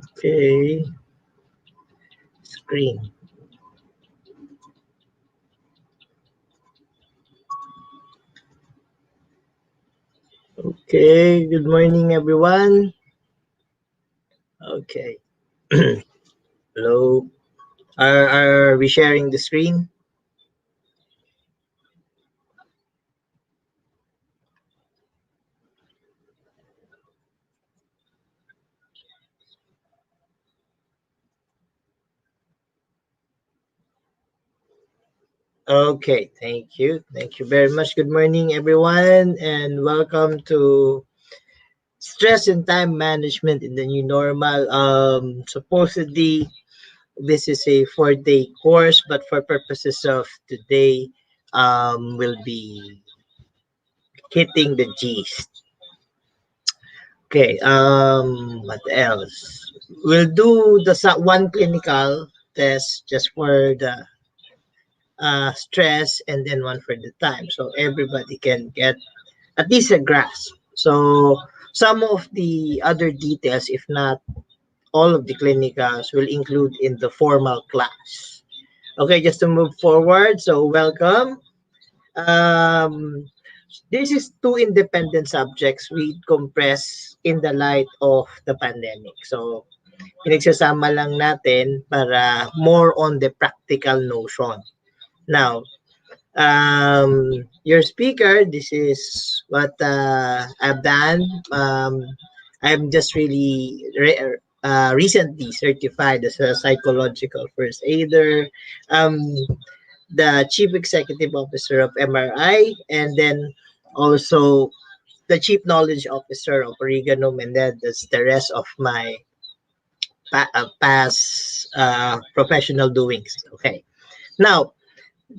Okay. Screen. Okay. Good morning, everyone. Okay. Hello. Are we sharing the screen? Okay, thank you. Thank you very much. Good morning, everyone, and welcome to Stress and Time Management in the New Normal. Supposedly, this is a 4-day course, but for purposes of today, we'll be hitting the gist. Okay, what else? We'll do the one clinical test just for the stress and then one for the time, so everybody can get at least a grasp. So some of the other details, if not all of the clinicals, will include in the formal class. Okay, just to move forward. So welcome. Um, this is two independent subjects we compress in the light of the pandemic. So pinagsasama lang natin para more on the practical notion. Now, your speaker, this is what I've done. I'm just really recently certified as a psychological first aider, the chief executive officer of MRRI, and then also the chief knowledge officer of Origanum, and then that's the rest of my past professional doings. Okay, now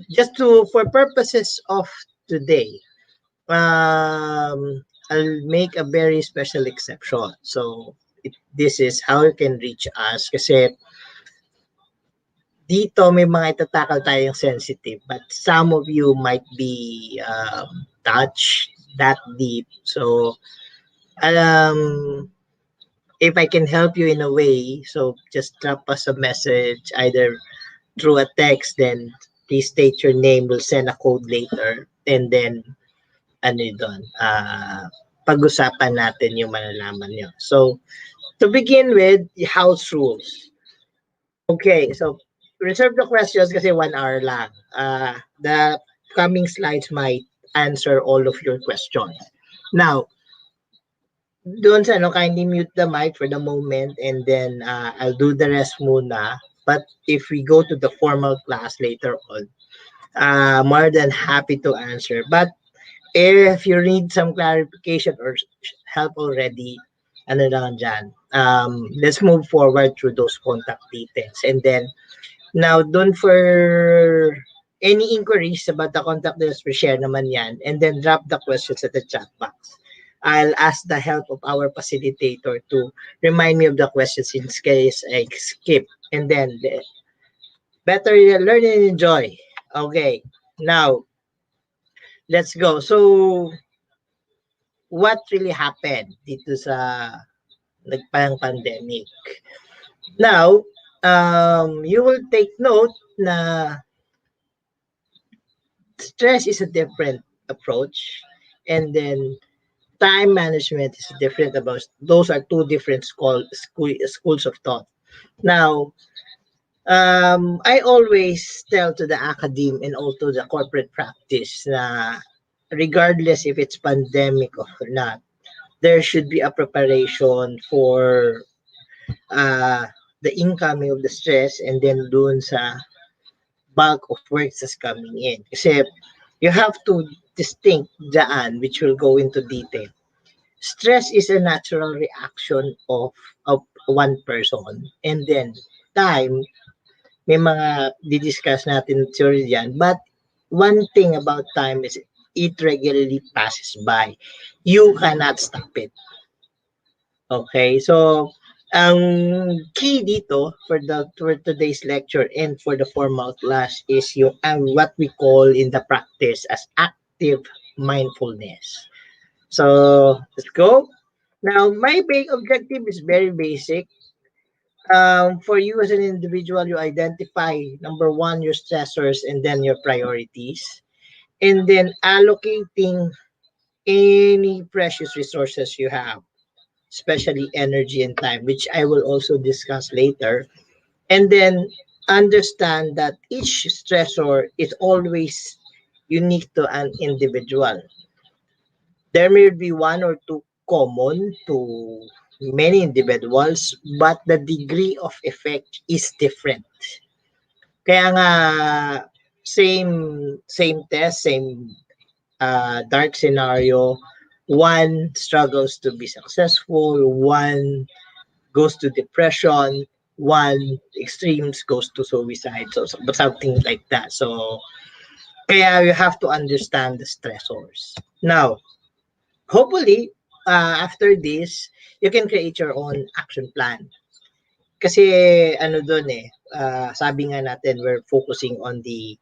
just to for purposes of today, I'll make a very special exception. So this is how you can reach us kasi dito may mga itatakal tayong sensitive, but some of you might be touched that deep. So um if I can help you in a way, so just drop us a message either through a text, then please state your name. We'll send a code later, and then ano yun doon, pag-usapan natin yung malalaman nyo. So, to begin with, house rules. Okay, so reserve the questions kasi 1 hour lang. The coming slides might answer all of your questions. Now, doon sa kindly mute the mic for the moment, and then I'll do the rest muna. But if we go to the formal class later on, more than happy to answer. But if you need some clarification or help already, ano lang dyan, let's move forward through those contact details. And then, now, dun for any inquiries about the contact details, we share naman yan. And then drop the questions at the chat box. I'll ask the help of our facilitator to remind me of the questions in case I skip. And then, better learn and enjoy. Okay, now, let's go. So, what really happened dito sa nagparang pandemic? Now, you will take note na stress is a different approach, and then time management is different. About those are two different schools of thought. Now, I always tell to the academe and also the corporate practice na regardless if it's pandemic or not, there should be a preparation for the incoming of the stress, and then doon sa bulk of works that's coming in. Kasi you have to distinct dyan, which will go into detail. Stress is a natural reaction of one person. And then time, may mga didiscuss natin theory yan. But one thing about time is it regularly passes by. You cannot stop it. Okay, so ang key dito for today's lecture and for the formal class is yung what we call in the practice as active mindfulness. So let's go. Now, my big objective is very basic. For you as an individual, you identify number one, your stressors and then your priorities, and then allocating any precious resources you have, especially energy and time, which I will also discuss later. And then understand that each stressor is always unique to an individual. There may be one or two common to many individuals, but the degree of effect is different. Kaya nga, same same test, same dark scenario, one struggles to be successful, one goes to depression, one extremes goes to suicide, so something like that. So kaya you have to understand the stressors. Now, hopefully, after this, you can create your own action plan. Kasi ano doon eh, sabi nga natin, we're focusing on the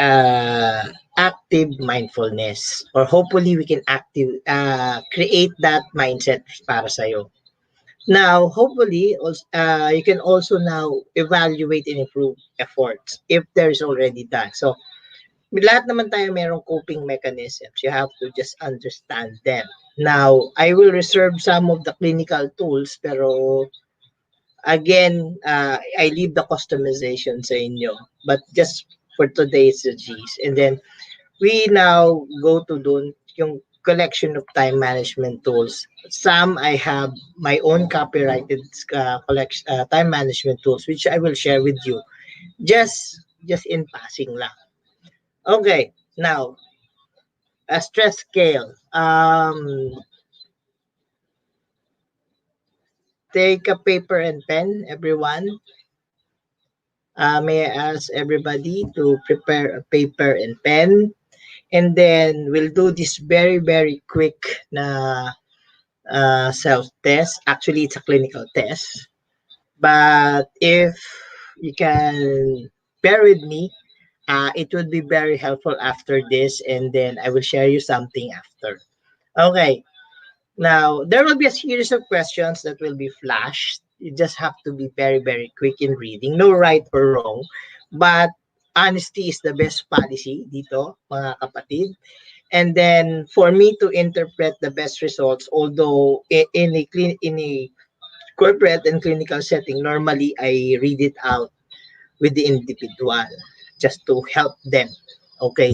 uh, active mindfulness, or hopefully we can create that mindset para sa'yo. Now, hopefully, also, you can also now evaluate and improve efforts if there is already done. So, lahat naman tayo merong coping mechanisms. You have to just understand them. Now, I will reserve some of the clinical tools, pero again, I leave the customization sa inyo. But just for today's G's. And then, we now go to dun yung collection of time management tools. Some I have my own copyrighted collection time management tools, which I will share with you just in passing lang. Okay, now a stress scale. Take a paper and pen, everyone. May I ask everybody to prepare a paper and pen, and then we'll do this very very quick na self-test. Actually, it's a clinical test. But if you can bear with me, it would be very helpful after this, and then I will share you something after. Okay. Now, there will be a series of questions that will be flashed. You just have to be very, very quick in reading. No right or wrong. But honesty is the best policy dito, mga kapatid. And then for me to interpret the best results, although in a corporate and clinical setting, normally I read it out with the individual just to help them. Okay.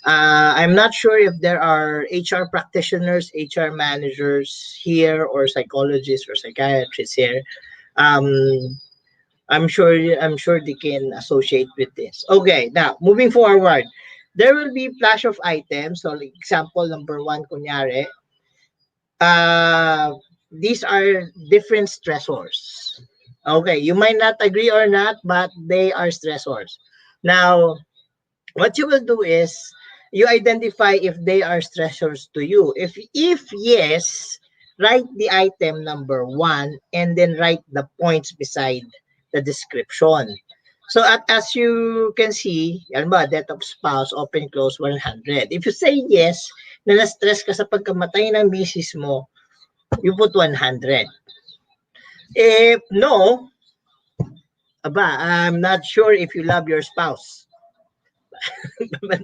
I'm not sure if there are HR practitioners, HR managers here, or psychologists or psychiatrists here. Um, I'm sure they can associate with this. Okay, now moving forward, there will be flash of items. So, like example number one, kunyari, uh, these are different stressors. Okay, you might not agree or not, but they are stressors. Now, what you will do is you identify if they are stressors to you. If yes, write the item number one and then write the points beside the description. So as you can see, yan ba, death of spouse, open, close, 100. If you say yes, na na-stress ka sa pagkamatay ng misis mo, you put 100. If no, aba, I'm not sure if you love your spouse. But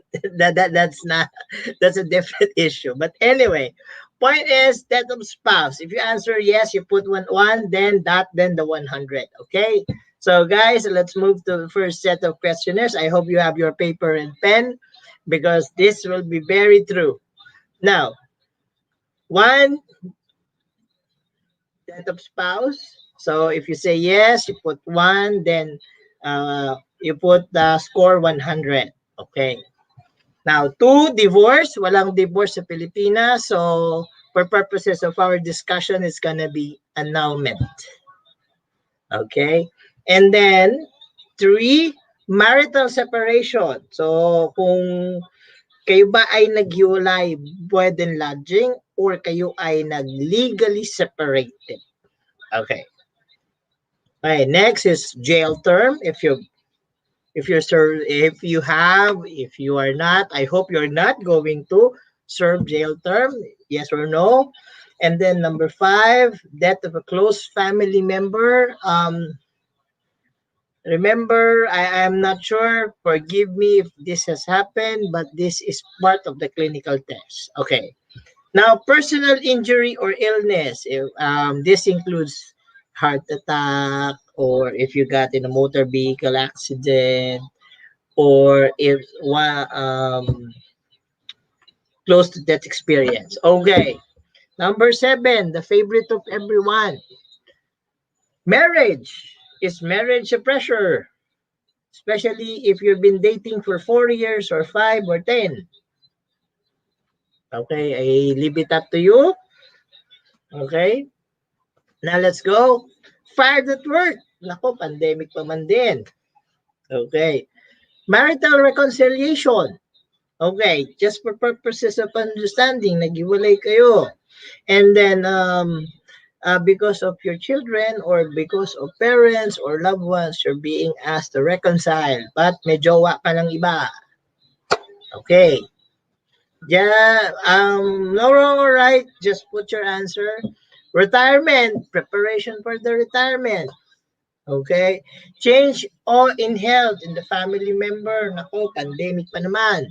that's a different issue. But anyway, point is death of spouse. If you answer yes, you put one, then the 100. Okay. So guys, let's move to the first set of questionnaires. I hope you have your paper and pen because this will be very true. Now, one, death of spouse. So if you say yes, you put one, then you put the score 100. Okay. Now, two, divorce. Walang divorce sa Pilipinas. So, for purposes of our discussion, it's gonna be annulment. Okay? And then, three, marital separation. So, kung kayo ba ay naghiwalay, pwedeng lodging, or kayo ay nag-legally separated. Okay. Okay, next is jail term. If you are not, I hope you're not going to serve jail term, yes or no. And then number 5, death of a close family member. Remember, I am not sure, forgive me if this has happened, but this is part of the clinical test. Okay. Now, personal injury or illness, this includes heart attack, or if you got in a motor vehicle accident, or if close to death experience. Okay. Number 7, the favorite of everyone. Marriage. Is marriage a pressure? Especially if you've been dating for 4 years or 5 or 10. Okay, I leave it up to you. Okay. Now let's go. Fired at work. Nako, pandemic pa man din. Okay. Marital reconciliation. Okay, just for purposes of understanding, naghiwalay kayo. And then, because of your children or because of parents or loved ones, you're being asked to reconcile. But may jowa ka ng iba. Okay. Yeah, no wrong or right. Just put your answer. Retirement, preparation for the retirement. Okay? Change or in health in the family member. Nako, pandemic pa naman.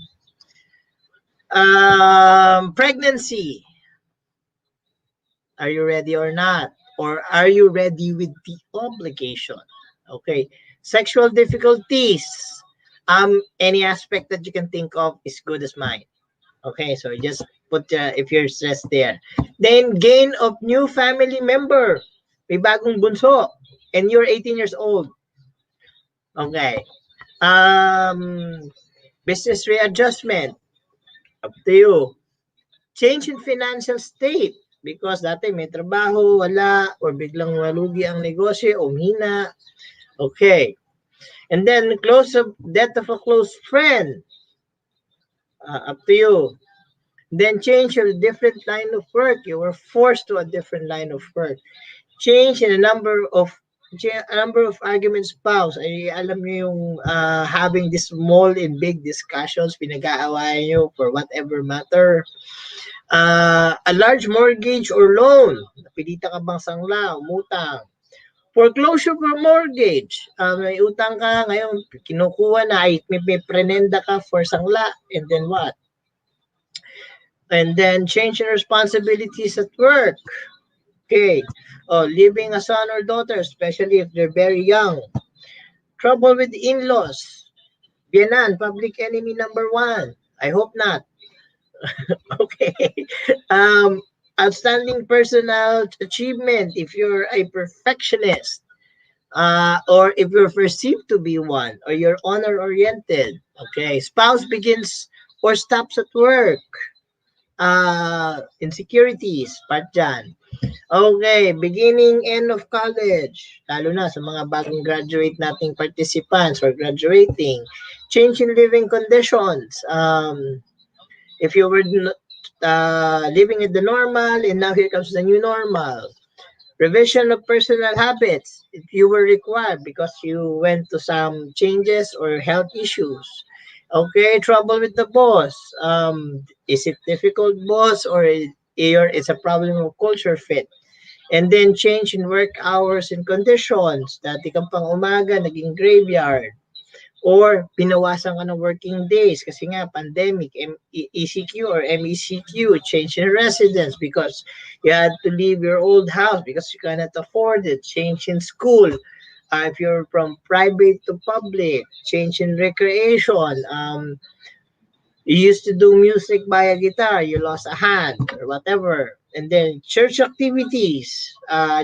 Pregnancy. Are you ready or not? Or are you ready with the obligation? Okay. Sexual difficulties. Any aspect that you can think of is good as mine. Okay, so just put if you're stressed there. Then gain of new family member. May bagong bunso and you're 18 years old. Okay. Business readjustment. Up to you. Change in financial state. Because dati may trabaho, wala, or biglang malugi ang negosyo, umhina. Okay. And then death of a close friend. Up to you. Then change your different line of work. You were forced to a different line of work. Change in a number of arguments spouse. Ay, alam niyo yung having this small and big discussions, pinag-aawayan nyo for whatever matter. A large mortgage or loan. Napilitan ka bang sangla, umutang. Foreclosure for mortgage. May utang ka, ngayon kinukuha na, may prenenda ka for sangla, and then what? And then change in responsibilities at work. Okay. Leaving a son or daughter, especially if they're very young. Trouble with in-laws. Biyanan, public enemy number 1. I hope not. Okay. Outstanding personal achievement if you're a perfectionist. Or if you're perceived to be one, or you're honor-oriented. Okay. Spouse begins or stops at work. Insecurities, part dyan. Okay, beginning, end of college, lalo na sa mga bagong graduate nating participants or graduating. Change in living conditions. If you were living in the normal and now here comes the new normal. Revision of personal habits if you were required because you went to some changes or health issues. Okay, trouble with the boss. Is it difficult boss or it's a problem of culture fit? And then change in work hours and conditions. Dati kang pang umaga, naging graveyard. Or pinawasan ka ng working days kasi nga pandemic, ECQ or MECQ, change in residence because you had to leave your old house because you cannot afford it. Change in school. If you're from private to public, change in recreation. You used to do music by a guitar, you lost a hand or whatever. And then church activities,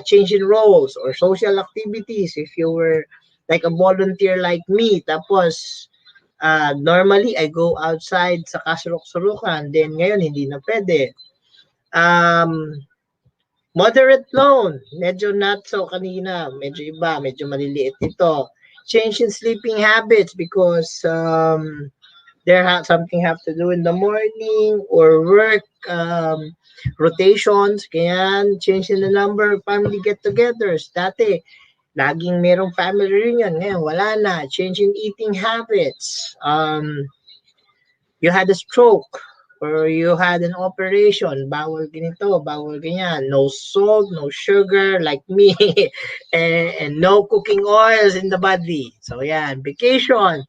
change in roles or social activities. If you were like a volunteer like me, tapos normally I go outside sa kasurok-surukan, then ngayon hindi na pwede. Moderate loan, medyo not so kanina, medyo iba, medyo maliliit ito. Change in sleeping habits because something have to do in the morning or work rotations, kaya change in the number of family get-togethers. Dati, laging merong family reunion, ngayon wala na. Change in eating habits. You had a stroke or you had an operation, bawal ganito, bawal ganyan, no salt, no sugar like me, and no cooking oils in the body. So yeah, vacation.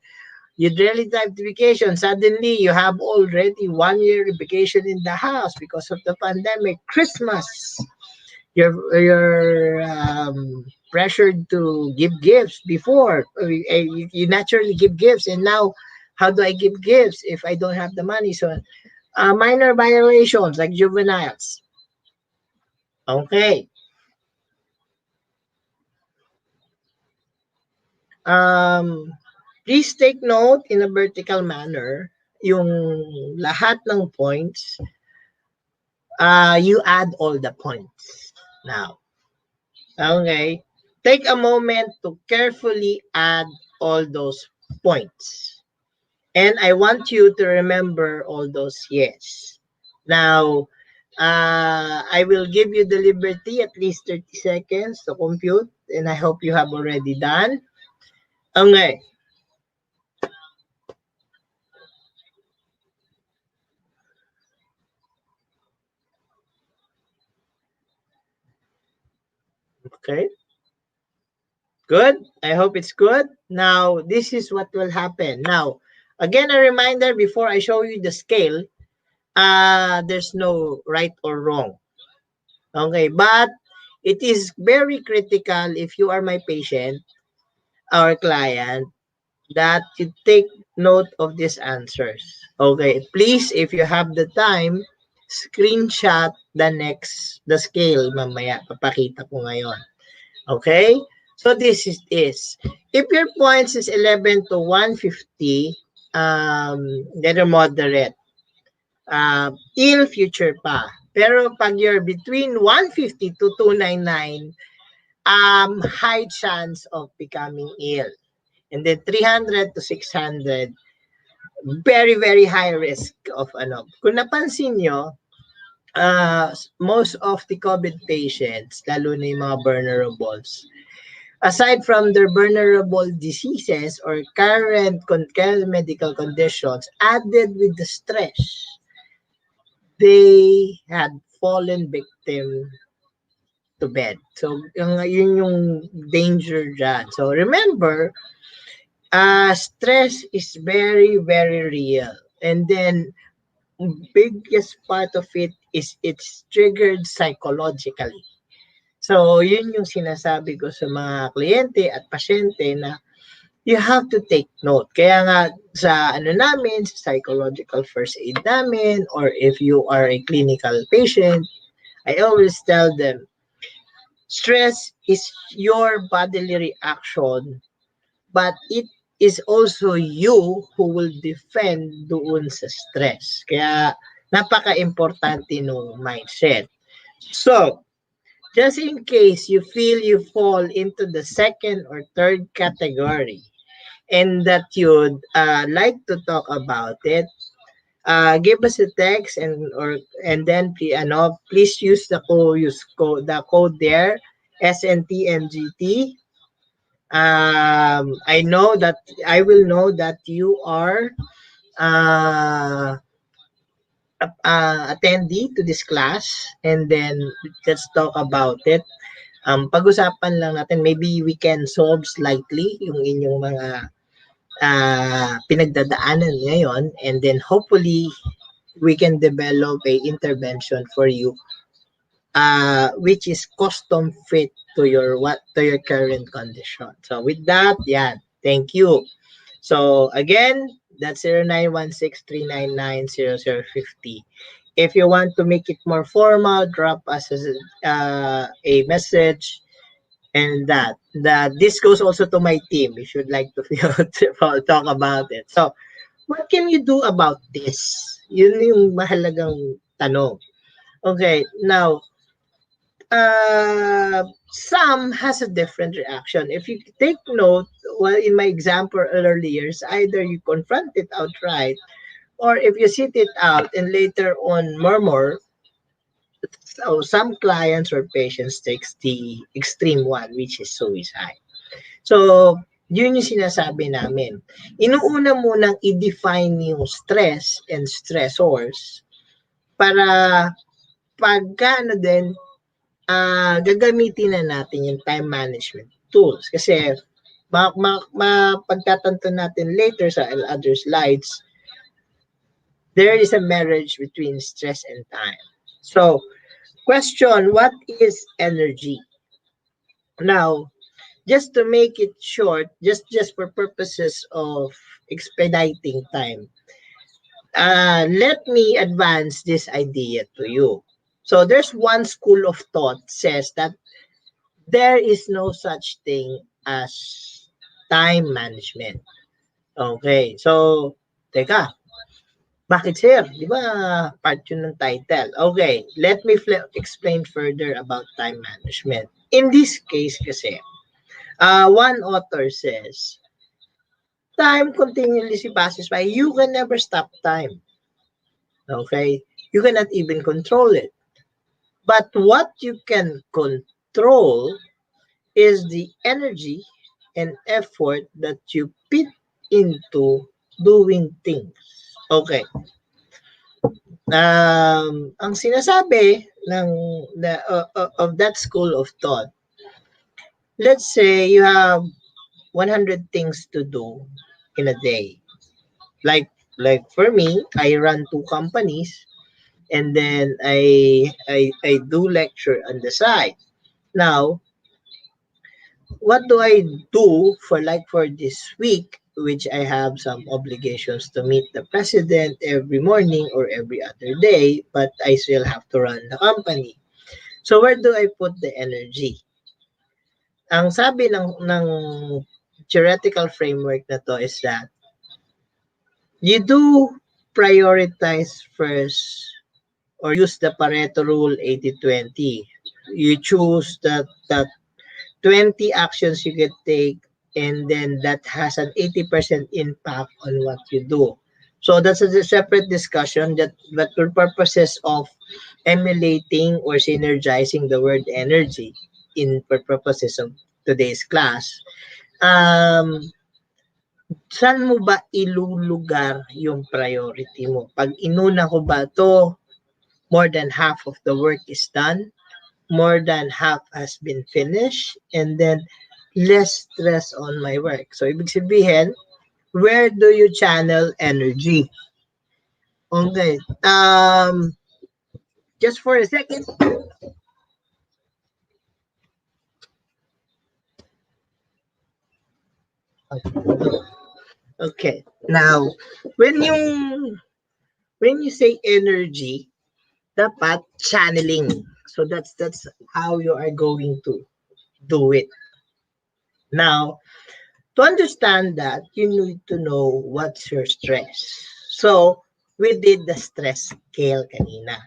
You really type to vacation. Suddenly, you have already 1 year vacation in the house because of the pandemic. Christmas, you're pressured to give gifts before. You naturally give gifts, and now, how do I give gifts if I don't have the money? So, minor violations like juveniles. Okay. Please take note in a vertical manner yung lahat ng points. You add all the points now. Okay. Take a moment to carefully add all those points. And I want you to remember all those yes. Now, I will give you the liberty at least 30 seconds to compute, and I hope you have already done. Okay. Okay. Good. I hope it's good. Now, this is what will happen. Now, again, a reminder before I show you the scale, there's no right or wrong. Okay, but it is very critical if you are my patient or client that you take note of these answers. Okay, please, if you have the time, screenshot the scale mamaya. Papakita ko ngayon. Okay? So this is this. If your points is 11 to 150, they're moderate. Ill future pa. Pero pag you're between 150 to 299, high chance of becoming ill. And then 300 to 600, very, very high risk of ano. Kung napansin nyo, most of the COVID patients, lalo na yung mga vulnerables, aside from their vulnerable diseases or current medical conditions, added with the stress, they had fallen victim to bed. So, yun yung danger dyan. So, remember, stress is very, very real. And then, biggest part of it is it's triggered psychologically. So, yun yung sinasabi ko sa mga kliyente at pasyente na you have to take note. Kaya nga sa namin, sa psychological first aid namin, or if you are a clinical patient, I always tell them, stress is your bodily reaction, but it is also you who will defend doon sa stress. Kaya napaka-importante nung mindset. So, just in case you feel you fall into the second or third category and that you'd like to talk about it, give us a text and then please use the code there, SNTMGT. I will know that you are attendee to this class, and then let's talk about it. Pag-usapan lang natin, maybe we can solve slightly yung inyong mga pinagdadaanan ngayon, and then hopefully we can develop a intervention for you which is custom fit to your current condition. So with that, yeah, thank you. So again, that's 0916-399-0050. If you want to make it more formal, drop us a message. And this goes also to my team if you'd like to talk about it. So, what can you do about this? Yun yung mahalagang tanong. Okay, now, some has a different reaction. If you take note, well, in my example earlier, either you confront it outright, or if you sit it out and later on murmur. So some clients or patients takes the extreme one, which is suicide. So Yun yung sinasabi namin. Inuuna munang i-define yung stress and stressors para pagka din, gagamitin na natin yung time management tools. Kasi mapagtatanto natin later sa other slides, there is a marriage between stress and time. So, question, what is energy? Now, just to make it short, just for purposes of expediting time, let me advance this idea to you. So there's one school of thought says that there is no such thing as time management. Okay, so teka, bakit sir? Di ba part yun ng title? Okay, let me explain further about time management. In this case kasi, one author says, time continuously passes by. You can never stop time. Okay? You cannot even control it. But what you can control is the energy and effort that you put into doing things. Okay. Ang sinasabi of that school of thought, let's say you have 100 things to do in a day. Like for me, I run 2 companies, and then I do lecture on the side. Now, what do I do for this week, which I have some obligations to meet the president every morning or every other day, but I still have to run the company. So where do I put the energy? Ang sabi ng theoretical framework na to is that you do prioritize first, or use the Pareto rule 80-20. You choose that 20 actions you can take, and then that has an 80% impact on what you do. So that's a separate discussion, but for purposes of emulating or synergizing the word energy for purposes of today's class, saan mo ba ilulugar yung priority mo? Pag inuna ko ba to, more than half of the work is done, more than half has been finished, and then less stress on my work. So, ibig sabihin, where do you channel energy? Okay. Just for a second. Okay. Now, when you say energy, dapat channeling. So that's how you are going to do it. Now, to understand that, you need to know what's your stress. So, we did the stress scale kanina.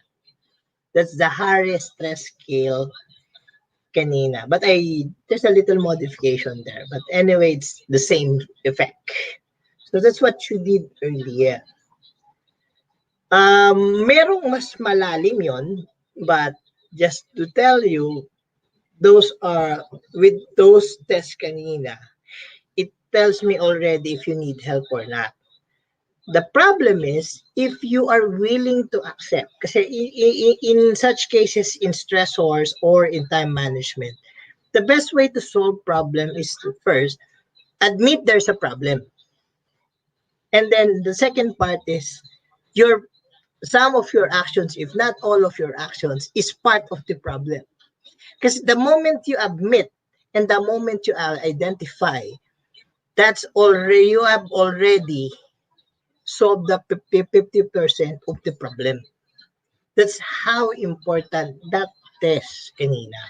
That's the highest stress scale kanina. But there's a little modification there. But anyway, it's the same effect. So that's what you did earlier. Merong mas malalim yon, but just to tell you, those are, with those tests kanina, it tells me already if you need help or not. The problem is, if you are willing to accept, kasi in such cases, in stressors or in time management, the best way to solve problem is to first admit there's a problem. And then the second part is, some of your actions, if not all of your actions, is part of the problem. Because the moment you admit and the moment you identify, you have already solved the 50% of the problem. That's how important that test kanina.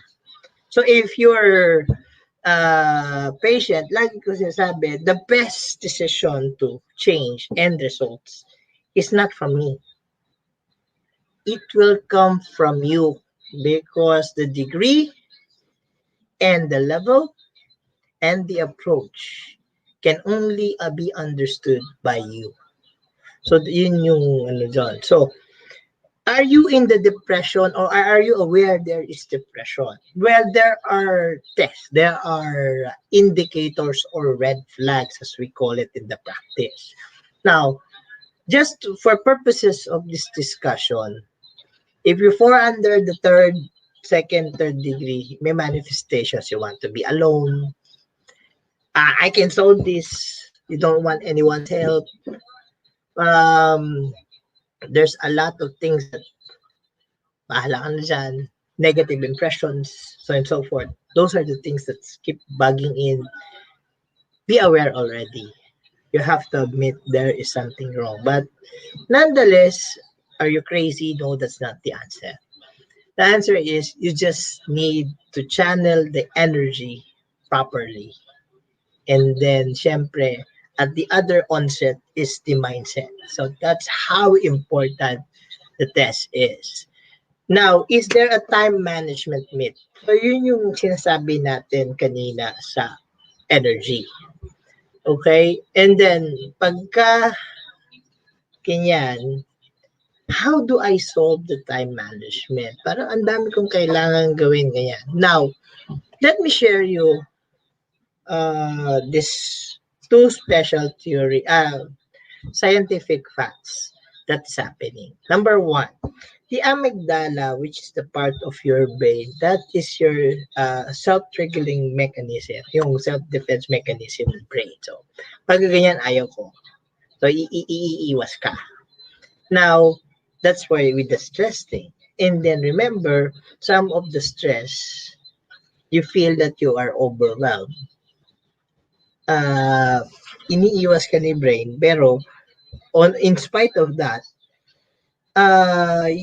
So if you're patient, lagi ko sinasabi, the best decision to change end results is not from me. It will come from you, because the degree and the level and the approach can only be understood by you. So yun yung dyan. So Are you in the depression or are you aware there is depression? Well, there are tests, there are indicators or red flags, as we call it in the practice. Now, just for purposes of this discussion, if you fall under the third degree, may manifestations. You want to be alone. I can solve this. You don't want anyone's help. Um, there's a lot of things that bahala ka na dyan, negative impressions, so and so forth. Those are the things that keep bugging in. Be aware already. You have to admit there is something wrong. But nonetheless, are you crazy? No, that's not the answer. The answer is you just need to channel the energy properly. And then, syempre, at the other onset is the mindset. So that's how important the test is. Now, is there a time management myth? So yun yung sinasabi natin kanina sa energy. Okay? And then, pagka ganyan, how do I solve the time management? Parang ang dami kong kailangan gawin ganyan. Now, let me share you this two special scientific facts that's happening. Number one, the amygdala, which is the part of your brain, that is your self-triggering mechanism, yung self-defense mechanism ng brain. So, pag ganyan, ayaw ko. So, iiwas ka. Now, that's why with the stress thing. And then remember, some of the stress, you feel that you are overwhelmed. Iniiwas ka ni brain, pero in spite of that,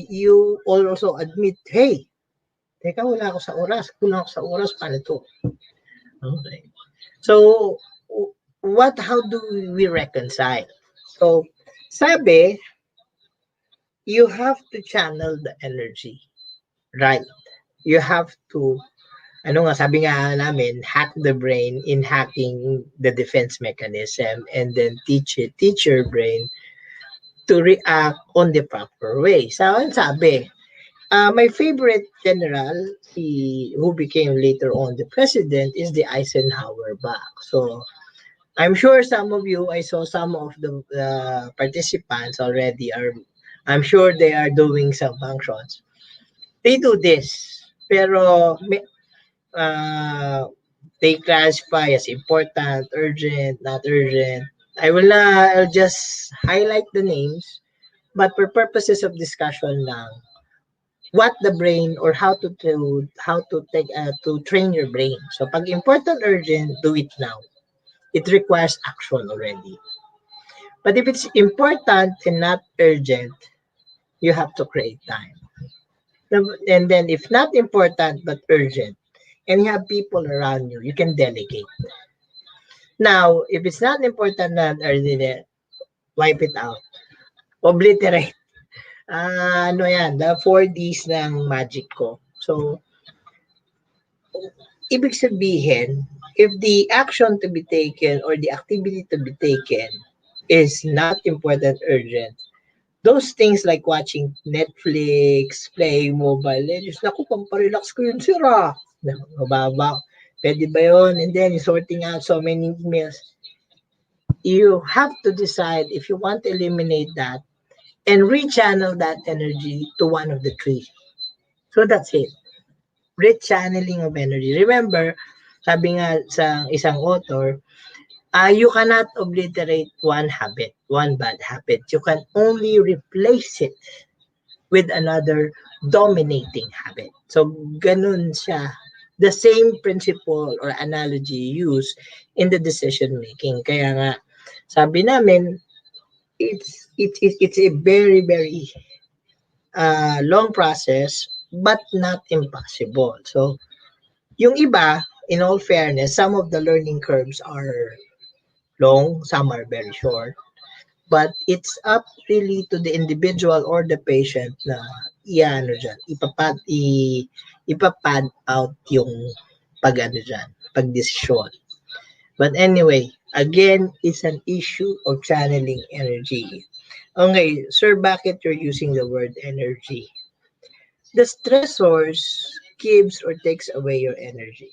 you also admit, hey, teka, wala ako sa oras. Kulang ako sa oras, paano to? Okay. So, how do we reconcile? So, sabi, you have to channel the energy. Right. You have to, sabi nga namin, hack the brain in hacking the defense mechanism and then teach your brain to react on the proper way. So, sabi, my favorite general, who became later on the president, is the Eisenhower back. So, I'm sure some of you, I saw some of the participants already I'm sure they are doing some functions. They do this, pero they classify as important, urgent, not urgent. I'll just highlight the names, but for purposes of discussion lang, what the brain or how to train your brain. So pag important, urgent, do it now. It requires action already. But if it's important and not urgent, you have to create time. And then if not important but urgent, and you have people around you, you can delegate. Now, if it's not important and urgent, wipe it out. Obliterate. Yan, the 4Ds ng magic ko. So, ibig sabihin, if the action to be taken or the activity to be taken is not important, urgent, those things like watching Netflix, playing Mobile Legends, naku, pamparelax ko yun, sira. Mababa. Pwede ba yun? And then, sorting out so many emails. You have to decide if you want to eliminate that and rechannel that energy to one of the three. So that's it. Rechanneling of energy. Remember, sabi nga sa isang author, you cannot obliterate one habit, one bad habit. You can only replace it with another dominating habit. So, ganun siya. The same principle or analogy used in the decision making. Kaya nga, sabi namin, it's a very, very long process, but not impossible. So, yung iba, in all fairness, some of the learning curves are long, some are very short. But it's up really to the individual or the patient na ipapad out yung pagdesisyon. But anyway, again, it's an issue of channeling energy. Okay, Sir, bakit you're using the word energy? The stressors gives or takes away your energy.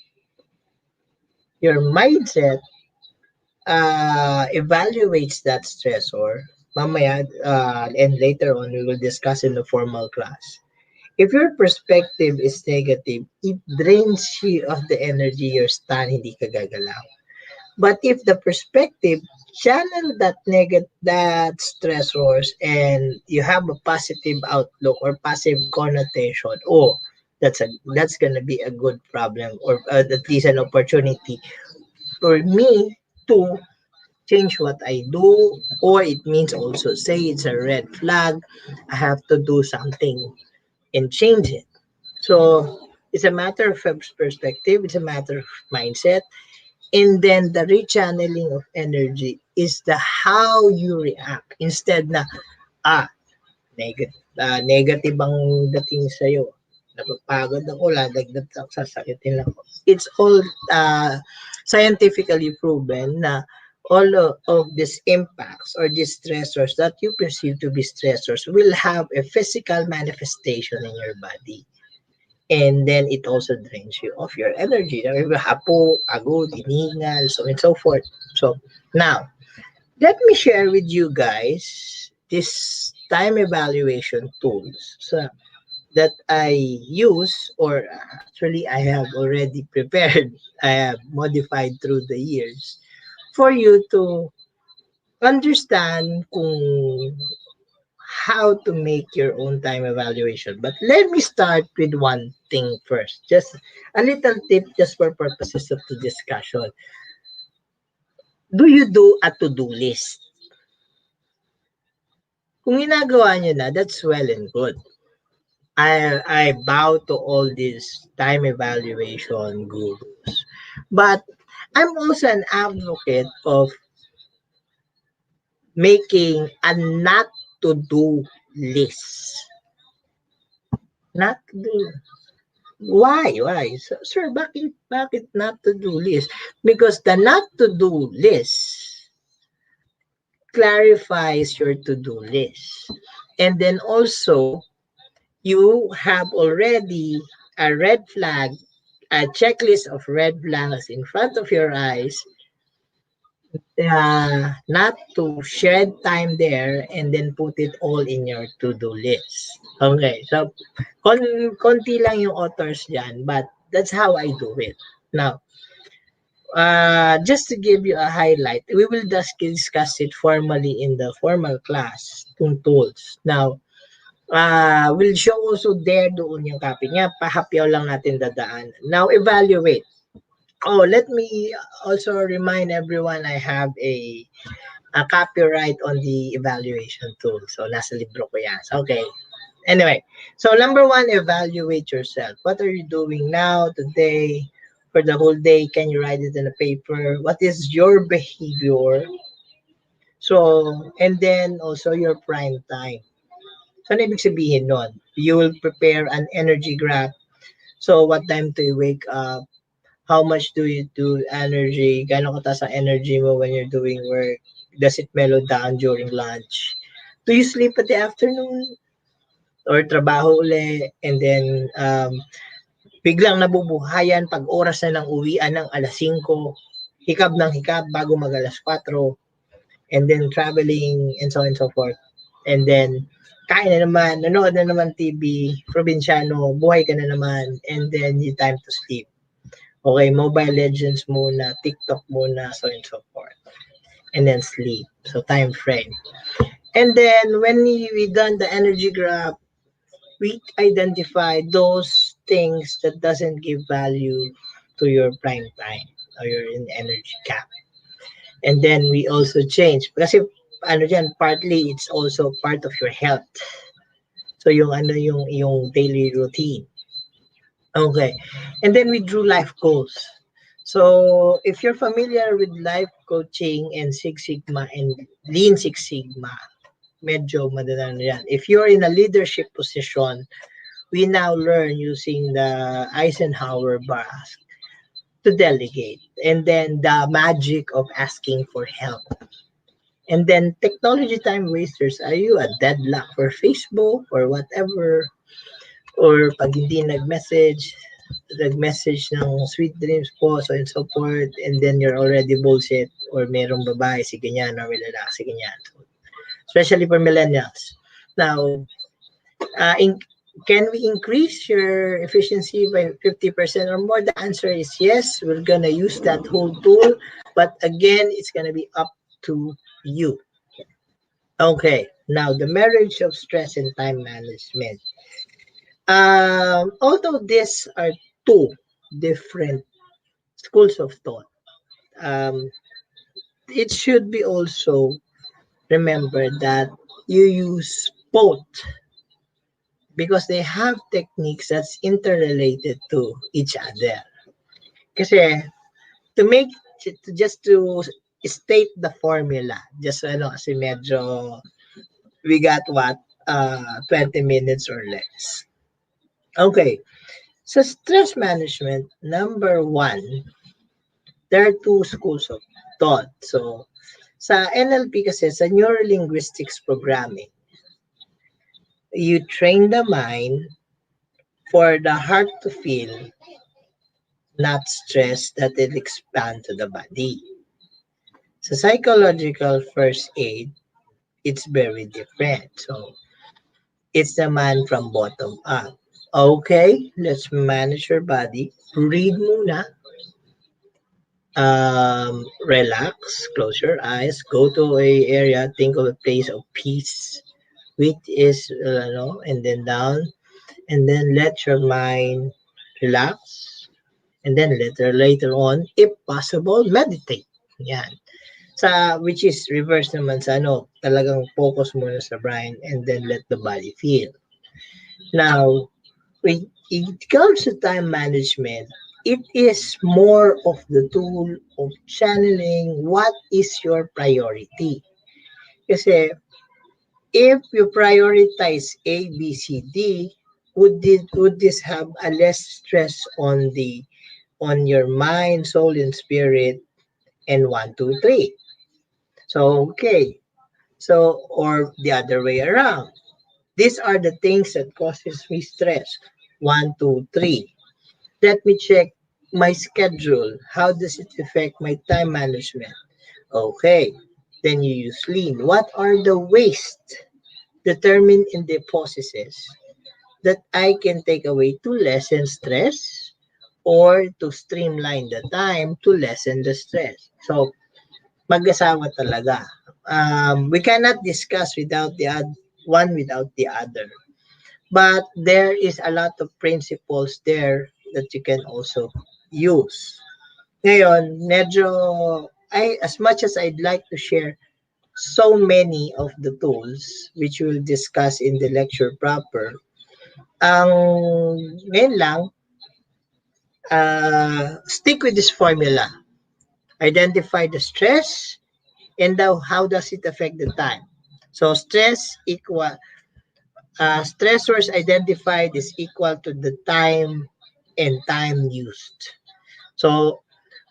Your mindset evaluates that stressor. Mamaya, and later on, we will discuss in the formal class. If your perspective is negative, it drains you of the energy you're stand, hindi ka gagalaw. But if the perspective channel that stressors and you have a positive outlook or positive connotation, oh, that's gonna be a good problem or at least an opportunity for me to change what I do, or it means also say it's a red flag. I have to do something and change it. So it's a matter of perspective, it's a matter of mindset. And then the rechanneling of energy is the how you react. Instead na, negative ang dating sa'yo. Napapagod ako, ladagdag ako, sasakitin ako. It's all scientifically proven na all of these impacts or these stressors that you perceive to be stressors will have a physical manifestation in your body. And then it also drains you of your energy. Hapo, agod, hiningal, so and so forth. So now, let me share with you guys this time evaluation tools that I use, or actually I have already prepared, I have modified through the years for you to understand kung how to make your own time evaluation. But let me start with one thing first. Just a little tip just for purposes of the discussion. Do you do a to-do list? Kung ginagawa nyo na, that's well and good. I bow to all these time evaluation gurus. But I'm also an advocate of making a not to do list. Not to do. Why? Why? So, sir, bakit not to do list? Because the not to do list clarifies your to do list. And then also, you have already a red flag, a checklist of red flags in front of your eyes, not to shed time there and then put it all in your to-do list. Okay, so konti lang yung authors dyan, but that's how I do it. Now, just to give you a highlight, we will just discuss it formally in the formal class, yung tools. Now, we'll show also there doon yung copy niya. Pahapyaw lang natin dadaan. Now, evaluate. Oh, let me also remind everyone I have a copyright on the evaluation tool. So, nasa libro ko yan. So, okay. Anyway, so number one, evaluate yourself. What are you doing now, today, for the whole day? Can you write it in a paper? What is your behavior? So, and then also your prime time. So, ano ibig sabihin nun? You will prepare an energy graph. So, what time do you wake up? How much do you do energy? Gano'ng kataas ang energy mo when you're doing work? Does it mellow down during lunch? Do you sleep at the afternoon? Or trabaho uli? And then, biglang nabubuhayan pag oras na ng uwian ng alas 5, hikab ng hikab bago mag alas 4, and then traveling, and so on and so forth. And then, kain na naman, nanood na naman TV, probinsyano, buhay ka na naman, and then you time to sleep. Okay, Mobile Legends muna, TikTok muna, so on and so forth. And then sleep. So time frame. And then when we done the energy graph, we identify those things that doesn't give value to your prime time or your energy cap. And then we also change. Kasi ano dyan, partly it's also part of your health. So yung ano yung daily routine. Okay. And then we drew life goals. So if you're familiar with life coaching and Six Sigma and Lean Six Sigma, medyo madalang yan. If you're in a leadership position, we now learn using the Eisenhower bars to delegate. And then the magic of asking for help. And then technology time wasters, are you a deadlock for Facebook or whatever? Or pag hindi nag-message ng sweet dreams po, so and so forth, and then you're already bullshit, or merong babae, si ganyan, or may lalaki, si ganyan. So, especially for millennials. Now, can we increase your efficiency by 50% or more? The answer is yes. We're going to use that whole tool. But again, it's going to be up to you. Okay. Now, the marriage of stress and time management. Although these are two different schools of thought, um, it should be also remembered that you use both because they have techniques that's interrelated to each other. Kasi to make just to state the formula, just kasi medyo we got what 20 minutes or less. Okay. So stress management, number one, there are two schools of thought. So sa NLP kasi, sa Neurolinguistics Programming, you train the mind for the heart to feel, not stress that it expand to the body. Sa psychological first aid, it's very different. So it's the man from bottom up. Okay, let's manage your body. Breathe muna. Relax, close your eyes, go to a area, think of a place of peace, which is, and then down, and then let your mind relax, and then later on, if possible, meditate. Yan. Which is reverse naman sa talagang focus muna sa brain and then let the body feel. Now, when it comes to time management, it is more of the tool of channeling what is your priority. Kasi if you prioritize A, B, C, D, would this have a less stress on your mind, soul, and spirit, and 1, 2, 3. So okay. So or the other way around. These are the things that causes me stress. 1, 2, 3. Let me check my schedule. How does it affect my time management? Okay. Then you use lean. What are the waste determined in the processes that I can take away to lessen stress or to streamline the time to lessen the stress? So, mag-asawa talaga. We cannot discuss without one without the other. But there is a lot of principles there that you can also use. Ngayon, as much as I'd like to share so many of the tools which we'll discuss in the lecture proper, ngayon lang, stick with this formula. Identify the stress and how does it affect the time. So stressors identified is equal to the time and time used. So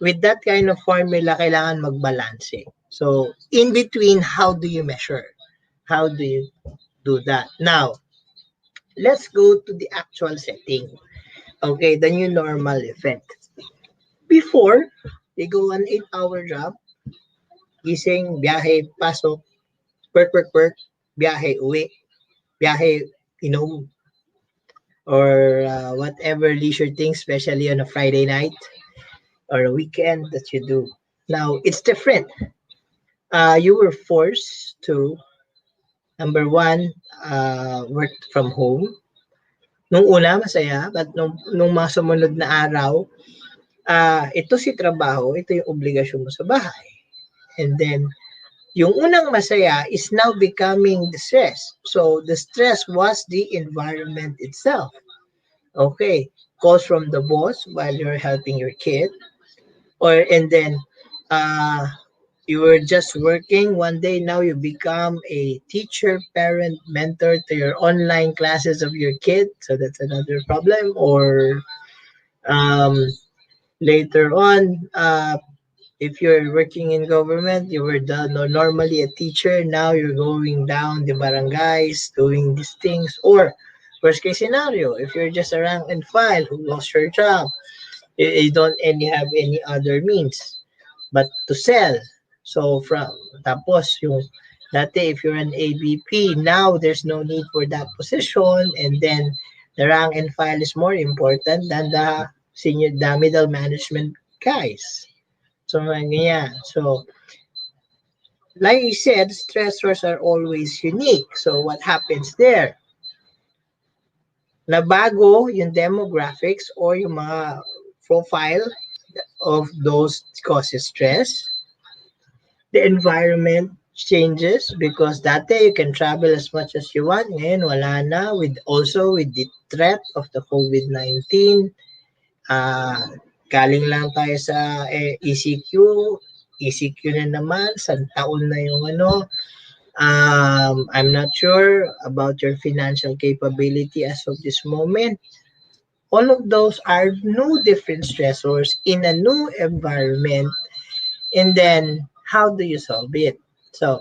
with that kind of formula, kailangan magbalance. So in between, how do you measure? How do you do that? Now, let's go to the actual setting. Okay, the new normal effect. Before, they go an 8-hour job, gising, biyahe, pasok, work, biyahe, uwi, biyahe, or whatever leisure things, especially on a Friday night or a weekend that you do. Now, it's different. You were forced to, number one, work from home. Nung una, masaya, but nung mga sumunod na araw, ito si trabaho, ito yung obligasyon mo sa bahay. And then, yung unang masaya is now becoming the stress. So, the stress was the environment itself. Okay, calls from the boss while you're helping your kid. And then, you were just working one day, now you become a teacher, parent, mentor to your online classes of your kid. So that's another problem. Or later on, if you're working in government, you were done or normally a teacher, now you're going down the barangays, doing these things. Or worst case scenario, if you're just a rank and file who lost your job, you don't any have any other means but to sell. So from tapos yung dati if you're an ABP, now there's no need for that position, and then the rank and file is more important than the middle management guys. So ganyan. So like you said, stressors are always unique. So what happens there? Nabago yung demographics or yung mga profile of those causes stress. The environment changes because dati you can travel as much as you want. Ngayon, wala na. With the threat of the COVID-19, ah galing lang tayo sa ECQ. ECQ na naman, isang taon na yung ano. I'm not sure about your financial capability as of this moment. All of those are new different stressors in a new environment. And then, how do you solve it? So,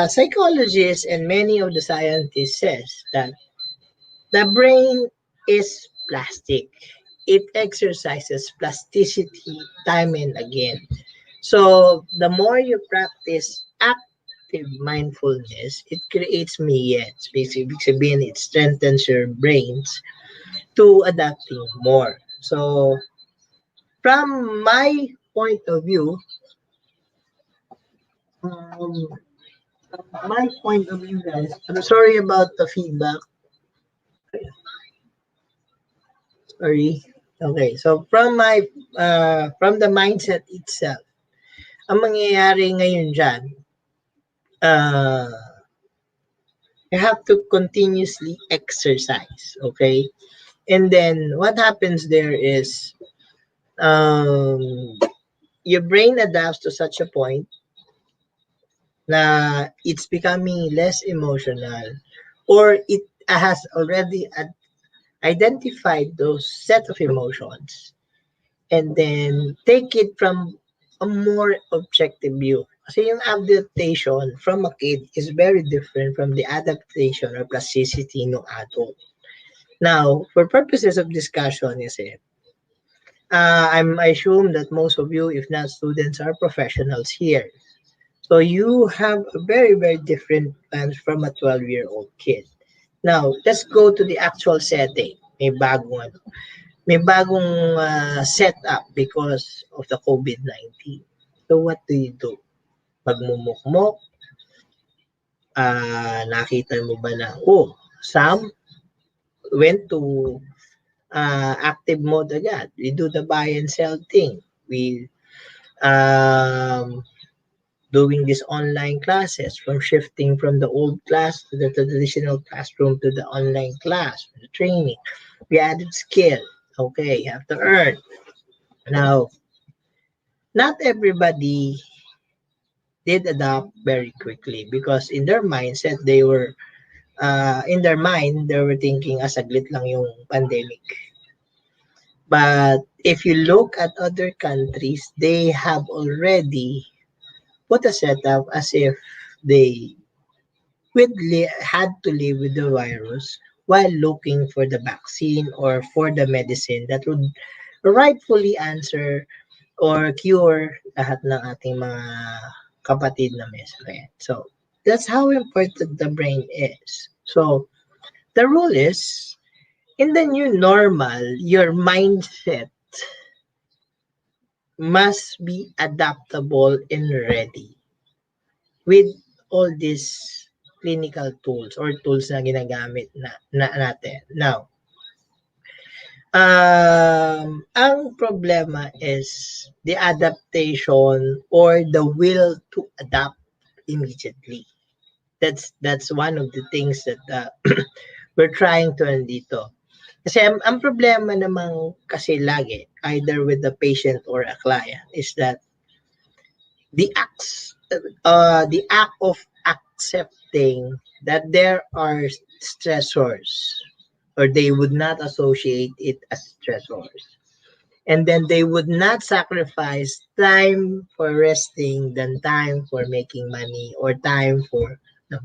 psychologists and many of the scientists says that the brain is plastic. It exercises plasticity time and again. So the more you practice active mindfulness, it creates millions. Basically, it strengthens your brains to adapting more. So from my point of view, um, guys, I'm sorry about the feedback. Sorry. Okay, so from the mindset itself, ang mangyayari ngayon dyan, uh, you have to continuously exercise, okay? And then what happens there is um, your brain adapts to such a point na it's becoming less emotional, or it has already identified those set of emotions, and then take it from a more objective view. Kasi yung adaptation from a kid is very different from the adaptation or plasticity ng adult. Now, for purposes of discussion, I assume that most of you, if not students, are professionals here. So you have a very, very different plans from a 12-year-old kid. Now, let's go to the actual setting. May bagong setup because of the COVID-19. So what do you do? Magmumukmok, nakita mo ba na, Sam went to active mode agad. We do the buy and sell thing. We doing these online classes, from shifting from the old class to the traditional classroom to the online class, the training. We added skill. Okay, you have to earn. Now, not everybody did adapt very quickly because in their mindset, in their mind, they were thinking, saglit lang yung pandemic. But if you look at other countries, they have already put a setup as if they had to live with the virus while looking for the vaccine or for the medicine that would rightfully answer or cure lahat ng ating mga kapatid na may sakit. So, that's how important the brain is. So, the rule is, in the new normal, your mindset must be adaptable and ready with all these clinical tools or tools na ginagamit natin. Now, ang problema is the adaptation or the will to adapt immediately. That's one of the things that we're trying to dito. Kasi ang problema naman kasi lagi, either with the patient or a client, is that the act of accepting that there are stressors, or they would not associate it as stressors. And then they would not sacrifice time for resting than time for making money or time for no.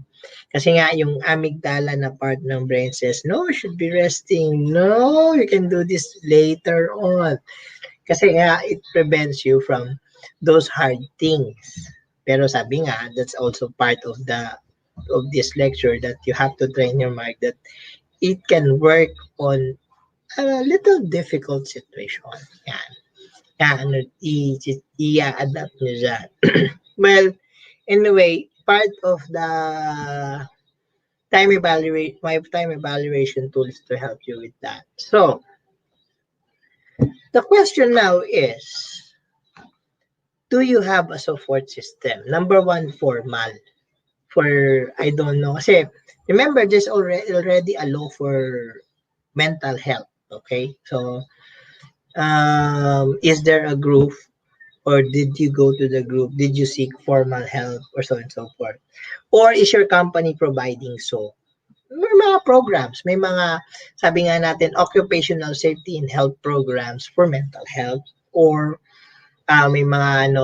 Kasi nga yung amygdala na part ng brain says, no, you should be resting. No, you can do this later on. Kasi nga it prevents you from those hard things. Pero sabi nga, that's also part of this lecture that you have to train your mind that it can work on a little difficult situation. Yan. Yan, i-adapt nyo dyan. Well, anyway, part of the my time evaluation tools to help you with that. So, the question now is, do you have a support system? Number one, formal. For, I don't know. Kasi, remember, there's already a law for mental health. Okay? So, is there a group or did you go to the group? Did you seek formal help or so and so forth? Or is your company providing so? May mga programs, may mga, sabi nga natin, occupational safety and health programs for mental health or may mga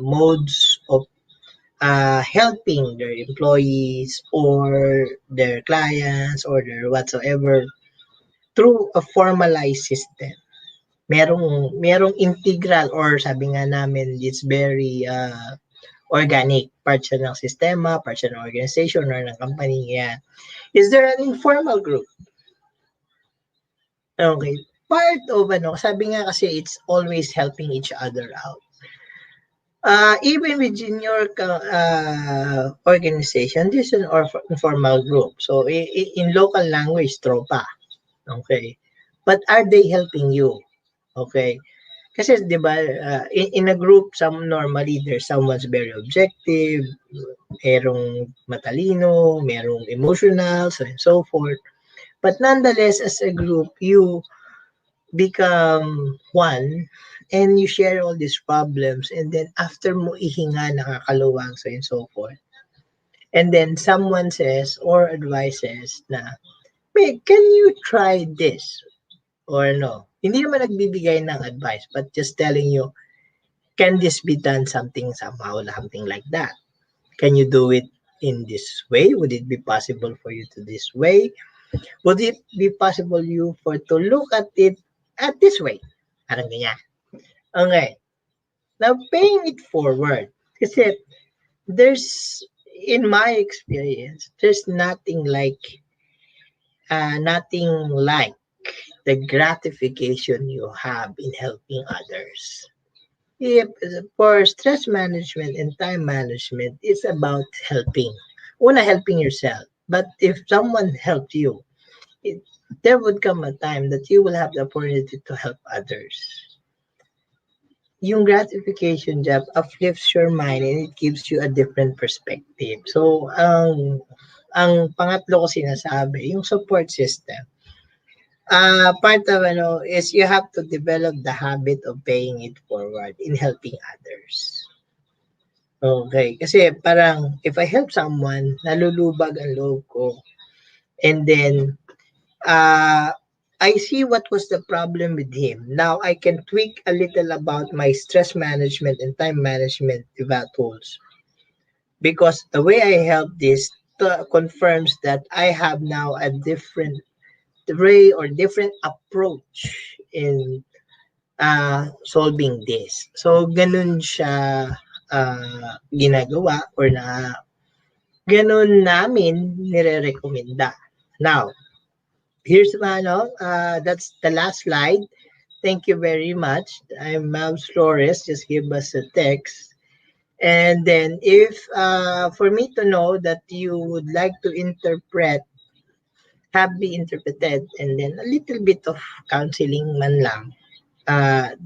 modes of helping their employees or their clients or their whatsoever through a formalized system. Merong integral or sabi nga namin, it's very organic. Part siya ng sistema, part siya ng organization or ng company. Yan. Is there an informal group? Okay. Part of sabi nga kasi it's always helping each other out. Even within your organization, there's an informal group. So in local language, tropa. Okay. But are they helping you? Okay. Kasi 'di ba in a group normally there's someone's very objective, merong matalino, merong emotional, so and so forth. But nonetheless as a group you become one and you share all these problems and then after mo ihinga nakakaluwag so and so forth. And then someone says or advises na, "Hey, can you try this?" Or no. Hindi naman nagbibigay ng advice, but just telling you, can this be done something somehow, something like that? Can you do it in this way? Would it be possible for you to this way? Would it be possible you for to look at it at this way? Parang ganyan. Okay. Now, paying it forward. Kasi there's, in my experience, there's nothing like the gratification you have in helping others. If for stress management and time management, it's about helping. Una, helping yourself. But if someone helped you, there would come a time that you will have the opportunity to help others. Yung gratification job uplifts your mind and it gives you a different perspective. So, ang pangatlo ko sinasabi, yung support system. Part of is you have to develop the habit of paying it forward in helping others. Okay, kasi parang if I help someone, nalulubag ang loob ko. And then I see what was the problem with him. Now I can tweak a little about my stress management and time management tools. Because the way I help this confirms that I have now a different way or different approach in solving this. So, ganun siya ginagawa or ganun namin nire-recommenda. Now, here's that's the last slide. Thank you very much. I'm Flores. Just give us a text. And then if for me to know that you would like to have be interpreted and then a little bit of counseling man lang,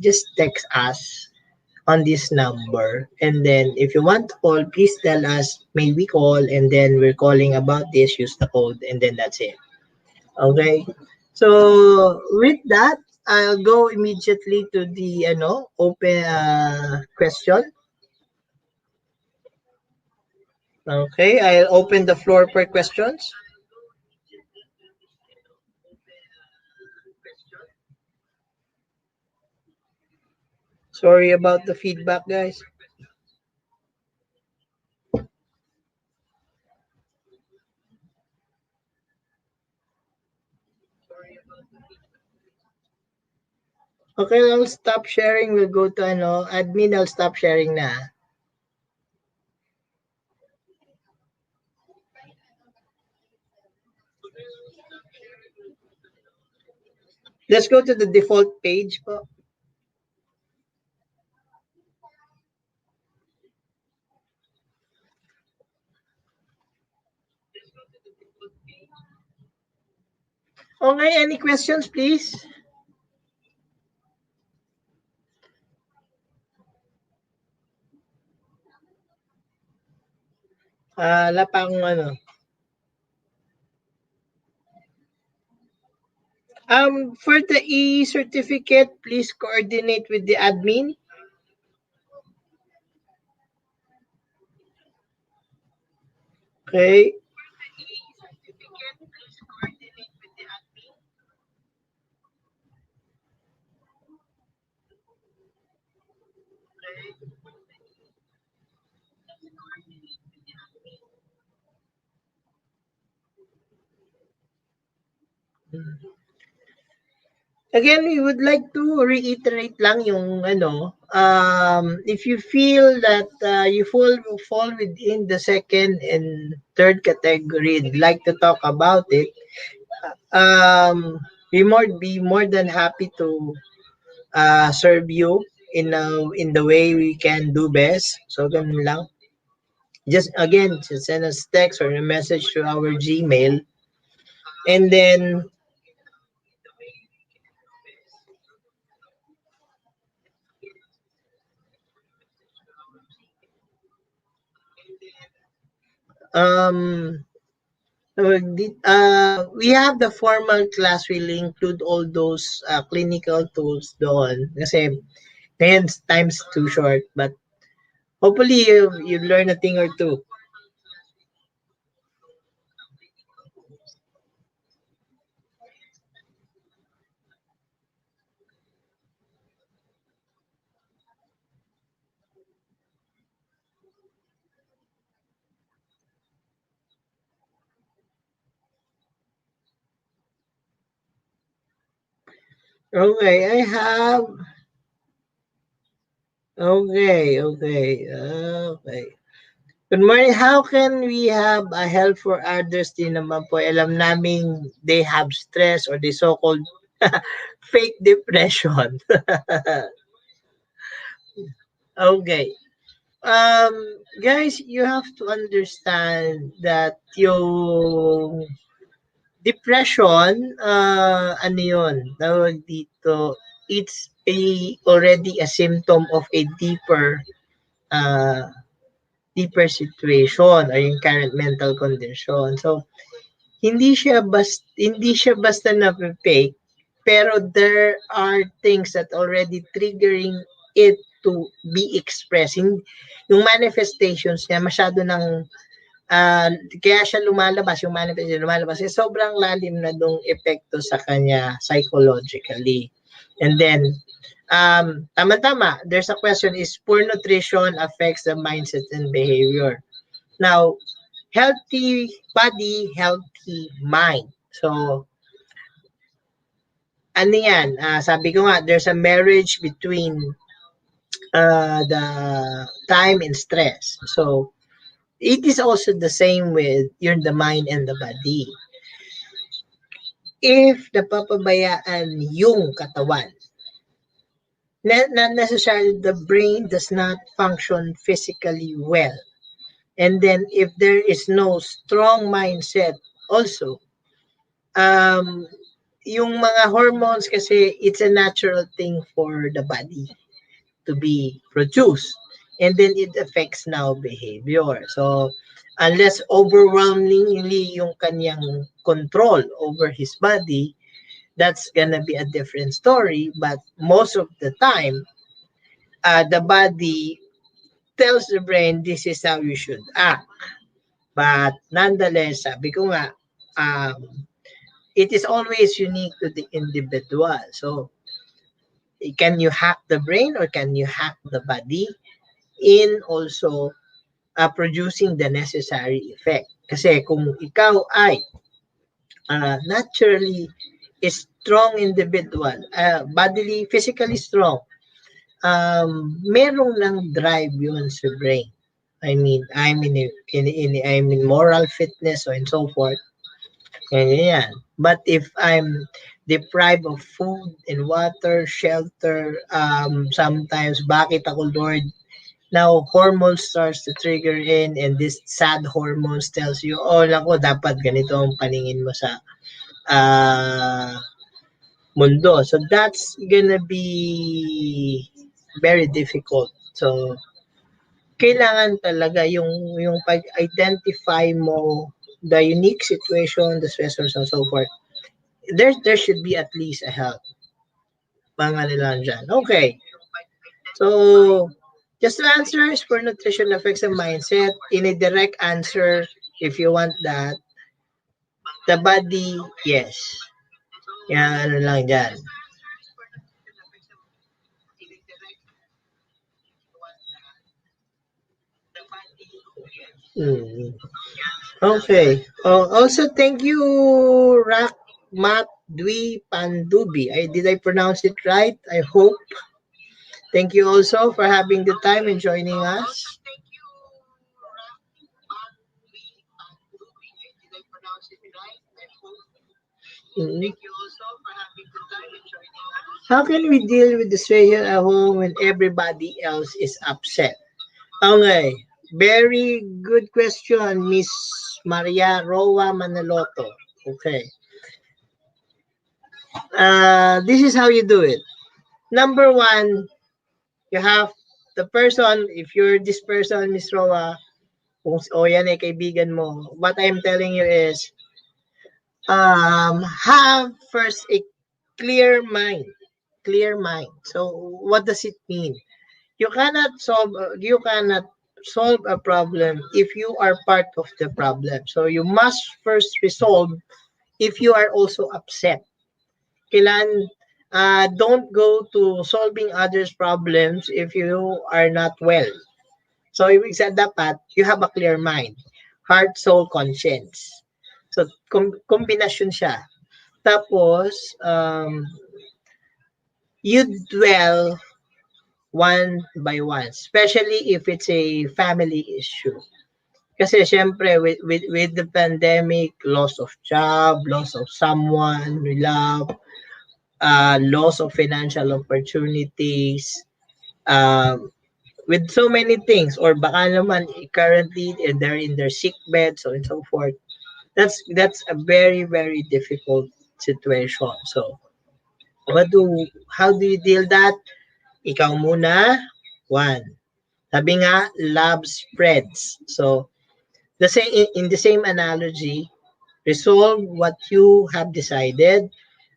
just text us on this number. And then if you want to call, please tell us, may we call, and then we're calling about this, use the code, and then that's it. Okay? So with that, I'll go immediately to the open question. Okay, I'll open the floor for questions. Sorry about the feedback, guys. Okay, I'll stop sharing. We'll go to admin. I'll stop sharing na. Let's go to the default page po. Okay, any questions, please? Wala pa akong ano. For the e-certificate, please coordinate with the admin. Okay. Again, we would like to reiterate lang yung if you feel that you fall within the second and third category, and like to talk about it, be more than happy to serve you in the way we can do best. So ganun lang. Just again, just send us text or a message to our Gmail, and then um we have the formal class. Will include all those clinical tools doon kasi ngayon time's too short, but hopefully you learn a thing or two. Okay, I have. Okay. Good morning. How can we have a help for others din naman po? Alam namin they have stress or the so-called fake depression. Okay. Um, Guys, you have to understand that yung depression, ano yun, tawag dito, it's already a symptom of a uh, deeper situation or yung current mental condition. So, hindi siya basta na-fake, pero there are things that already triggering it to be expressed. Yung manifestations niya masyado ng kaya siya yung manifestation lumalabas kasi sobrang lalim na dong epekto sa kanya psychologically. And then tama-tama, there's a question, is poor nutrition affects the mindset and behavior? Now, healthy body, healthy mind. So, ano yan? Sabi ko nga, there's a marriage between the time and stress. So, it is also the same with the mind and the body. If napapabayaan yung katawan, not necessarily the brain does not function physically well. And then if there is no strong mindset also, yung mga hormones kasi it's a natural thing for the body to be produced, and then it affects now behavior. So unless overwhelmingly yung kanyang control over his body, that's gonna be a different story. But most of the time, the body tells the brain this is how you should act. But nonetheless, sabi ko nga, it is always unique to the individual. So can you hack the brain or can you hack the body in also producing the necessary effect? Kasi kung ikaw ay naturally strong individual, bodily, physically strong, merong lang drive yun sa brain. I mean, I'm in moral fitness and so forth. Ganyan. But if I'm deprived of food and water, shelter, sometimes, bakit ako, Lord? Now, hormones starts to trigger in and this sad hormones tells you, oh, lako, dapat ganito ang paningin mo sa mundo. So, that's gonna be very difficult. So, kailangan talaga yung pag-identify mo the unique situation, the stressors and so forth. There should be at least a help. Mga nilang dyan. Okay. So, just to answer is for nutrition affects the mindset. In a direct answer, if you want that, the body, yes. Yan, ano lang dyan. Hmm. Okay. Also, thank you, Rak Mat Dwi Pandubi. Did I pronounce it right? I hope. Thank you also for having the time and joining us. Mhm. How can we deal with the situation at home when everybody else is upset? Okay. Very good question, Miss Maria Roa Manaloto. Okay. This is how you do it. Number one, you have the person, if you're this person, Miss Roa, kung yan ay kaibigan mo, what I'm telling you is, have first a clear mind. Clear mind. So, what does it mean? You cannot solve a problem if you are part of the problem. So, you must first resolve if you are also upset. Kailan, don't go to solving others' problems if you are not well. So, ibig sabihin dapat, you have a clear mind. Heart, soul, conscience. So, kombinasyon siya. Tapos, you dwell one by one, especially if it's a family issue. Kasi syempre, with the pandemic, loss of job, loss of someone we love, loss of financial opportunities, with so many things, or baka naman currently they're in their sick bed, so and so forth. That's a very, very difficult situation. So, how do you deal that? Ikaw muna, one. Sabi nga, love spreads. So, in the same analogy, resolve what you have decided,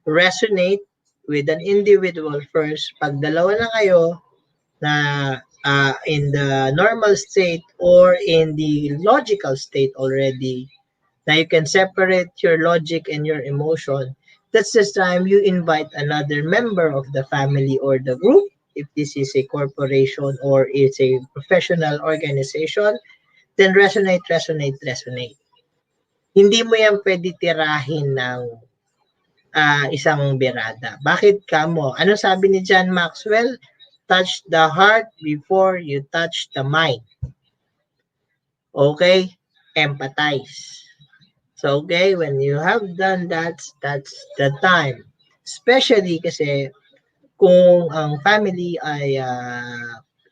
resonate with an individual first. Pag dalawa na kayo na in the normal state or in the logical state already, na you can separate your logic and your emotion, that's the time you invite another member of the family or the group, if this is a corporation or it's a professional organization, then resonate. Hindi mo yan pwede tirahin ng isang birada. Bakit kamo? Ano sabi ni John Maxwell? Touch the heart before you touch the mind. Okay? Empathize. So, okay, when you have done that, that's the time. Especially kasi kung ang family ay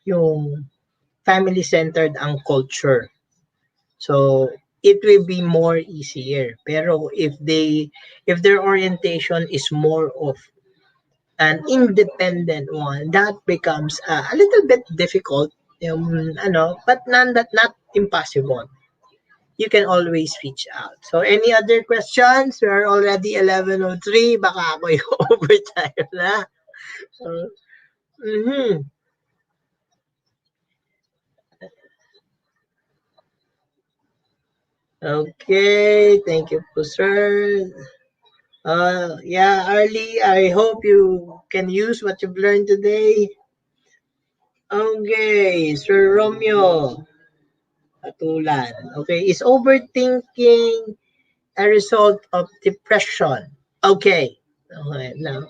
yung family-centered ang culture. So, it will be more easier. Pero if their orientation is more of an independent one, that becomes a little bit difficult. But not impossible. You can always reach out. So, any other questions? We are already 11:03. Baka ako yung overtime na. Mm-hmm. Okay, thank you po, sir. Yeah, Arlie, I hope you can use what you've learned today. Okay, Sir Romeo, Atulan. Okay, is overthinking a result of depression? Okay. Okay, now,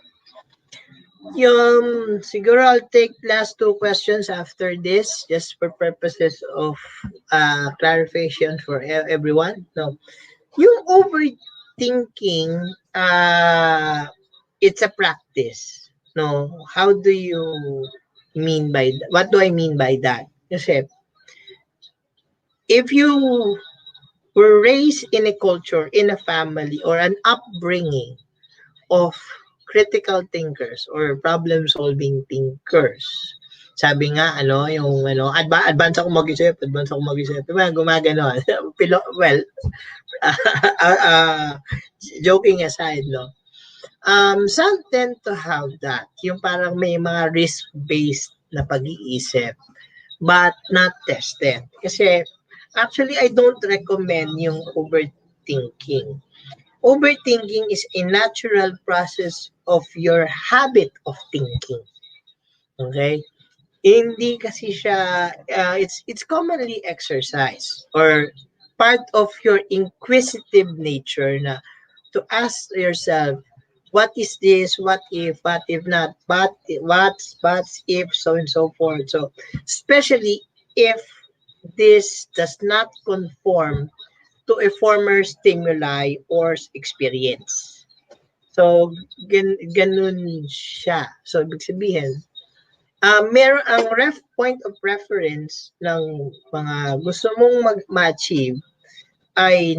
siguro I'll take last two questions after this, just for purposes of clarification for everyone. No, yung overthinking, it's a practice. No, how do you mean by what do I mean by that? Kasi if you were raised in a culture, in a family, or an upbringing of critical thinkers or problem-solving thinkers, sabi nga, advance ako mag-isip, diba, gumagano. Well, joking aside, no, some tend to have that, yung parang may mga risk-based na pag-iisip, but not tested. Kasi, actually, I don't recommend yung overthinking. Overthinking is a natural process of your habit of thinking. Okay? Hindi kasi siya, it's commonly exercise or part of your inquisitive nature na to ask yourself, what is this, what if not, what if, so and so forth. So, especially if this does not conform to a former stimuli or experience. So, ganun siya. So, ibig sabihin, meron ang point of reference ng mga gusto mong ma-achieve ay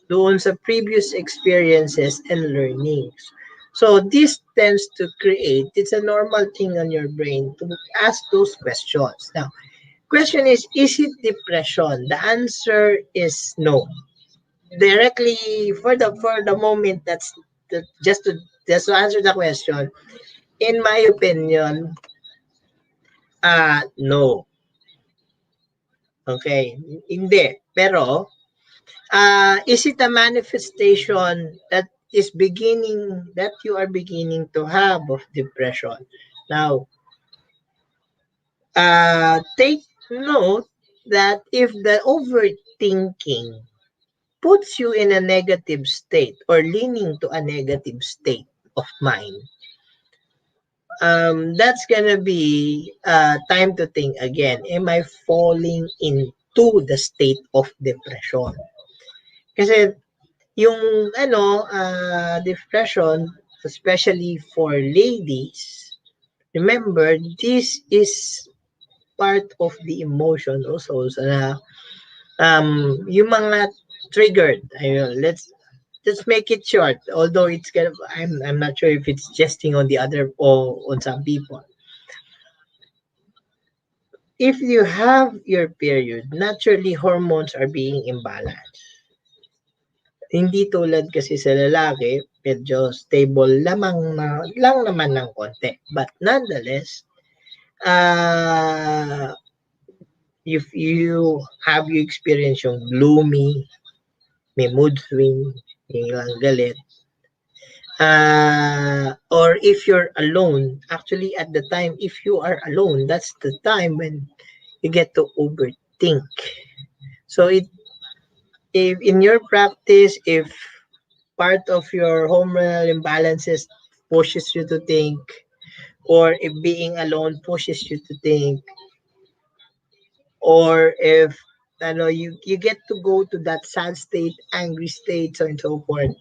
doon sa previous experiences and learnings. So this tends to create, it's a normal thing on your brain to ask those questions. Now, question is it depression? The answer is no. Directly for the moment, just to answer the question, in my opinion, no. Okay, hindi. Pero, is it a manifestation that you are beginning to have of depression? Now, take note that if the overthinking puts you in a negative state or leaning to a negative state of mind, that's gonna be time to think again. Am I falling into the state of depression? Kasi yung depression, especially for ladies, remember this is part of the emotion also. So na yung mga triggered, let's make it short. Although it's kind of, I'm not sure if it's jesting on the other or on some people. If you have your period, naturally hormones are being imbalanced. Hindi tulad kasi sa lalaki, medyo stable lang naman ng konti. But nonetheless, if you experience yung gloomy, may mood swing, yung lang galit, or if you're alone, actually at the time, if you are alone, that's the time when you get to overthink. So if in your practice, if part of your hormonal imbalances pushes you to think, or if being alone pushes you to think, or if you get to go to that sad state, angry state, so and so forth,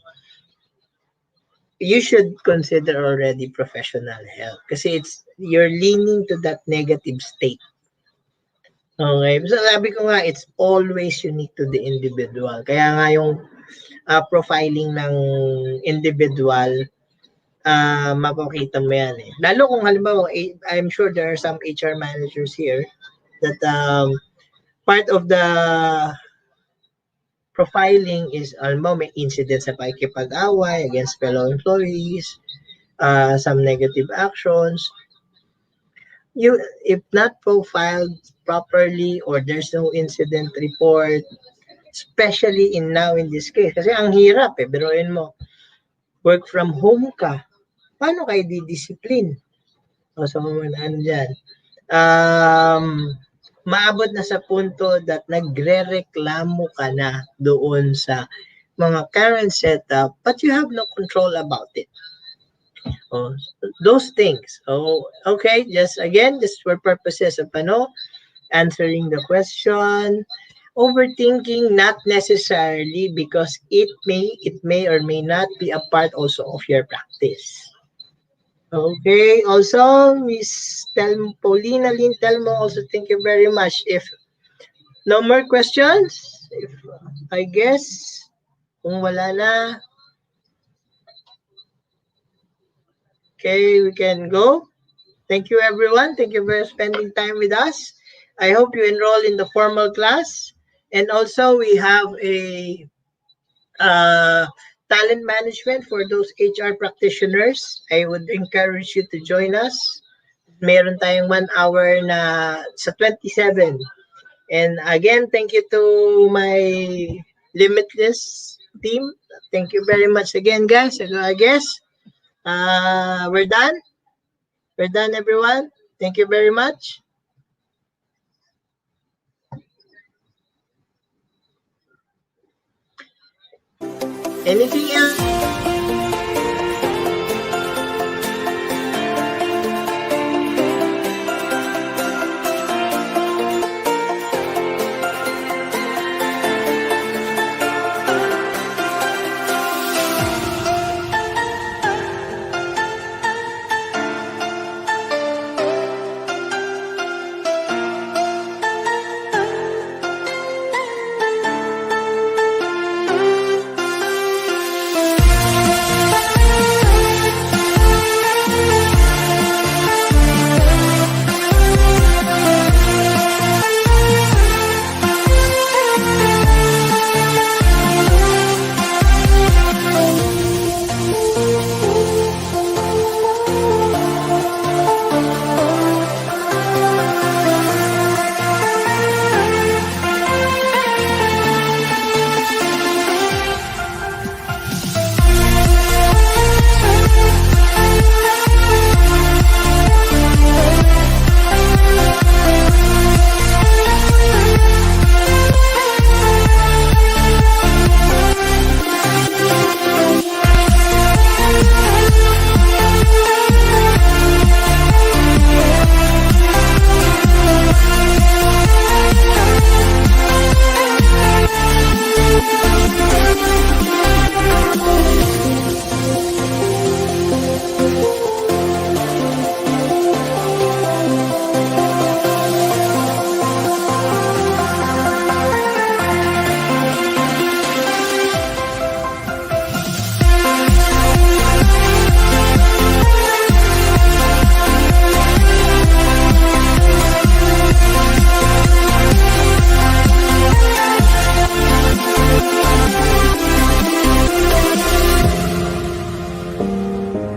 you should consider already professional help kasi you're leaning to that negative state. Okay, so sabi ko nga, it's always unique to the individual. Kaya nga yung profiling ng individual, mapakita mo yan eh. Lalo kung halimbawa, I'm sure there are some HR managers here that part of the profiling is may incidents sa pakikipag-away against fellow employees, some negative actions. If not profiled properly or there's no incident report, Especially now in this case. Kasi ang hirap eh. Biruin mo, work from home ka. Paano kayo didiscipline? O so, ano dyan? Maabot na sa punto that nagre-reklamo ka na doon sa mga current setup, but you have no control about it. Oh, those things. Oh, okay, just for purposes of answering the question. Overthinking, not necessarily, because it may or may not be a part also of your practice. Okay, also Miss Paulina Lynn Telmo, also thank you very much. If no more questions, I guess kung wala na, okay, we can go. Thank you, everyone. Thank you for spending time with us. I hope you enroll in the formal class. And also, we have a talent management for those HR practitioners. I would encourage you to join us. Meron tayong 1 hour na sa 27. And again, thank you to my Limitless team. Thank you very much again, guys. I guess we're done. We're done, everyone. Thank you very much. Anything else?